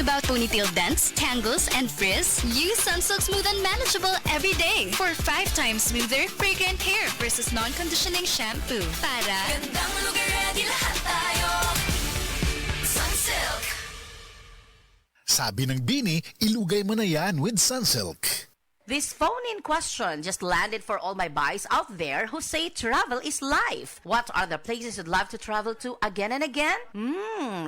about ponytail dents, tangles, and frizz? Use Sunsilk Smooth and Manageable every day for 5 times smoother, fragrant hair versus non-conditioning shampoo. Para Gandang lugar, ready lahat tayo. Sunsilk. Sabi ng Bini, ilugay mo na yan with Sunsilk. This phone-in question just landed for all my boys out there who say travel is life. What are the places you'd love to travel to again and again?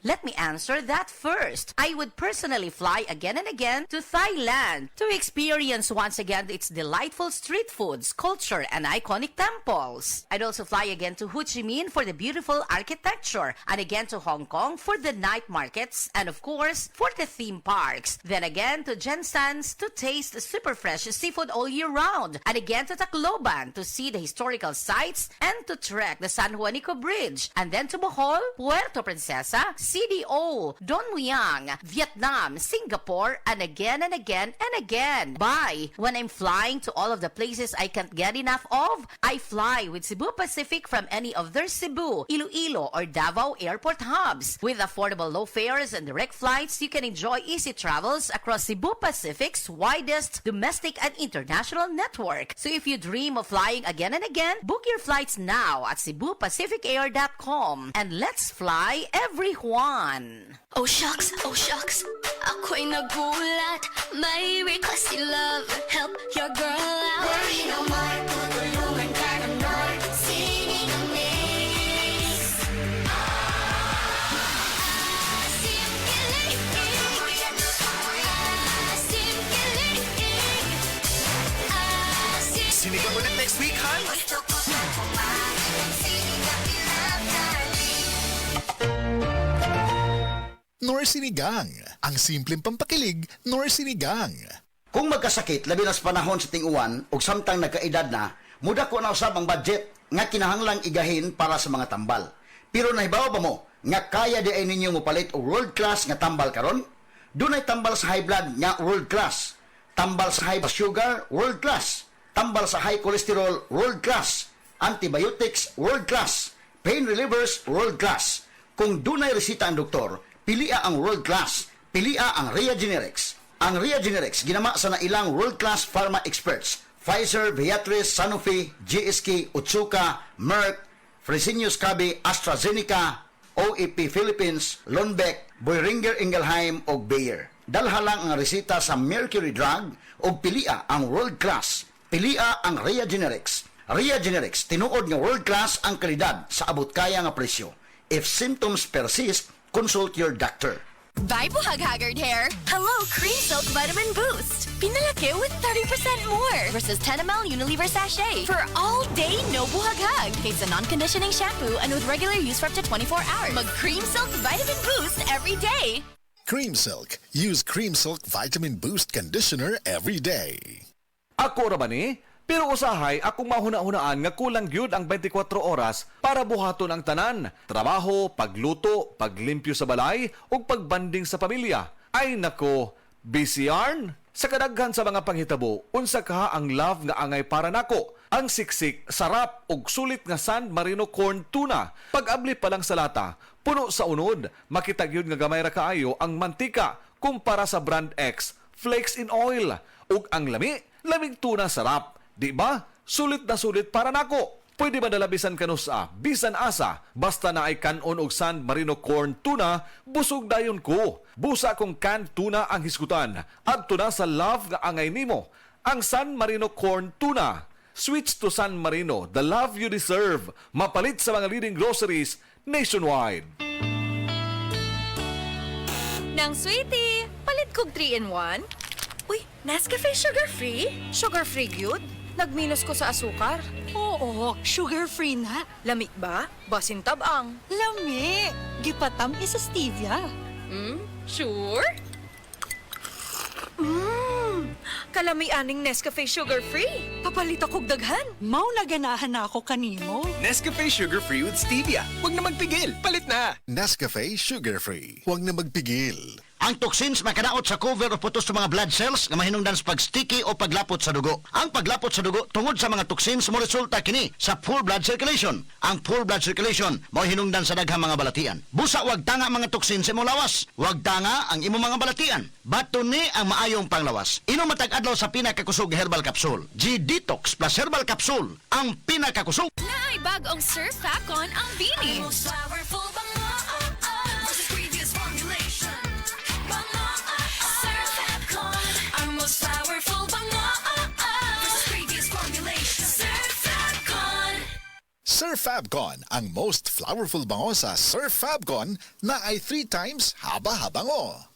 Let me answer that first. I would personally fly again and again to Thailand to experience once again its delightful street foods, culture, and iconic temples. I'd also fly again to Ho Chi Minh for the beautiful architecture, and again to Hong Kong for the night markets, and of course, for the theme parks. Then again to Gensan's to taste super fresh seafood all year round, and again to Tacloban to see the historical sites and to trek the San Juanico Bridge, and then to Bohol, Puerto Princesa, CDO, Don Muang, Vietnam, Singapore, and again and again and again. Bye! When I'm flying to all of the places I can't get enough of, I fly with Cebu Pacific from any of their Cebu, Iloilo, or Davao airport hubs. With affordable low fares and direct flights, you can enjoy easy travels across Cebu Pacific's widest domestic and international network. So if you dream of flying again and again, book your flights now at cebupacificair.com, and let's fly everyone! Oh shucks, ako'y nagulat. May request si love, help your girl out. Worry no more, tutulungan ka ng Lord. Singing a mix. Simkilig. Sinigang ulit next week, Han? Gusto ko na kumain. Sinigang love, darling. Nor sinigang. Ang simpleng pampakilig, nor sinigang. Kung magkasakit, labi na sa panahon sa ting-uwan, o samtang nagkaedad na, muda ko na usab ang budget nga kinahanglang igahin para sa mga tambal. Pero nahibawa ba mo, nga kaya di ay ninyo mopalit o world class nga tambal karon? Dunay tambal sa high blood nga world class, tambal sa high sugar, world class, tambal sa high cholesterol, world class, antibiotics, world class, pain relievers, world class. Kung dunay resita ang doktor, pilia ang world class, pilia ang Ria Generics. Ang Ria Generics ginama sa nailang world-class pharma experts, Pfizer, Viatris, Sanofi, GSK, Otsuka, Merck, Fresenius Kabi, AstraZeneca, OEP Philippines, Lundbeck, Boehringer Ingelheim o Bayer. Dalha lang ang resita sa Mercury Drug o pilia ang world-class. Pilia ang Ria Generics. Ria Generics, tinuod nga world-class ang kalidad sa abot kaya nga presyo. If symptoms persist, consult your doctor. Bye, Buhag-Haggard hair! Hello, Cream Silk Vitamin Boost! Pinalaki with 30% more versus 10 ml Unilever sachet for all day no buhag-hag. It's a non-conditioning shampoo and with regular use for up to 24 hours. Mag Cream Silk Vitamin Boost every day! Cream Silk. Use Cream Silk Vitamin Boost Conditioner every day. Ako ra ba ni? Pero usahay, akong mahuna-hunaan nga kulang gyud ang 24 oras para buhaton ang tanan. Trabaho, pagluto, paglimpyo sa balay, ug pagbanding sa pamilya. Ay nako, busy yarn? Sa kadaghan sa mga panghitabo, unsa ka ang love nga angay para nako? Ang siksik, sarap, ug sulit nga San Marino corn tuna. Pag-abli pa lang sa lata, puno sa unod, makita gyud nga gamay ra kaayo ang mantika kumpara sa brand X, flakes in oil. Ug ang lami, lamig tuna sarap. Di ba? Sulit na sulit para nako. Pwede ba dalabisan kanusa, bisan asa, basta na ay kanon og San Marino corn tuna, busog dayon ko. Busa kong canned tuna ang hisgutan. At tuna sa love nga angay nimo, ang San Marino corn tuna. Switch to San Marino, the love you deserve. Mapalit sa mga leading groceries nationwide. Nang sweetie, palit kog 3-in-1. Uy, Nescafe sugar-free? Sugar-free gyud? Nagminus ko sa asukar. Oo, sugar-free na. Lami ba? Basin tabang. Lami! Gipatam isa stevia. Sure? Kalami aning Nescafe sugar-free. Papalit akog daghan. Mao na ganahan na ako kanimo. Nescafe sugar-free with stevia. Huwag na magpigil, palit na! Nescafe Sugar Free. Huwag na magpigil. Ang toxins makadaot sa cover o putos sa mga blood cells nga mahinungdan sa pag-sticky o paglapot sa dugo. Ang paglapot sa dugo tungod sa mga toxins mo resulta kini sa poor blood circulation. Ang poor blood circulation mao hinungdan sa daghang mga balatian. Busa wag tanga mga toxins sa imong lawas. Wag tanga ang imong mga balatian. Bato ni ang maayong panglawas. Inom matag adlaw sa pinakakusog herbal capsule. G-Detox plus herbal capsule ang pinakakusog. Naay bagong Sir Facon ang Bini. Powerful bango, versus previous formulation. Bango, Sir Fabcon. Our most powerful bango, versus previous formulation. Sir Fabcon. Sir Fabcon, ang most flowerful bango sa Sir Fabcon na ay 3 times haba-habango.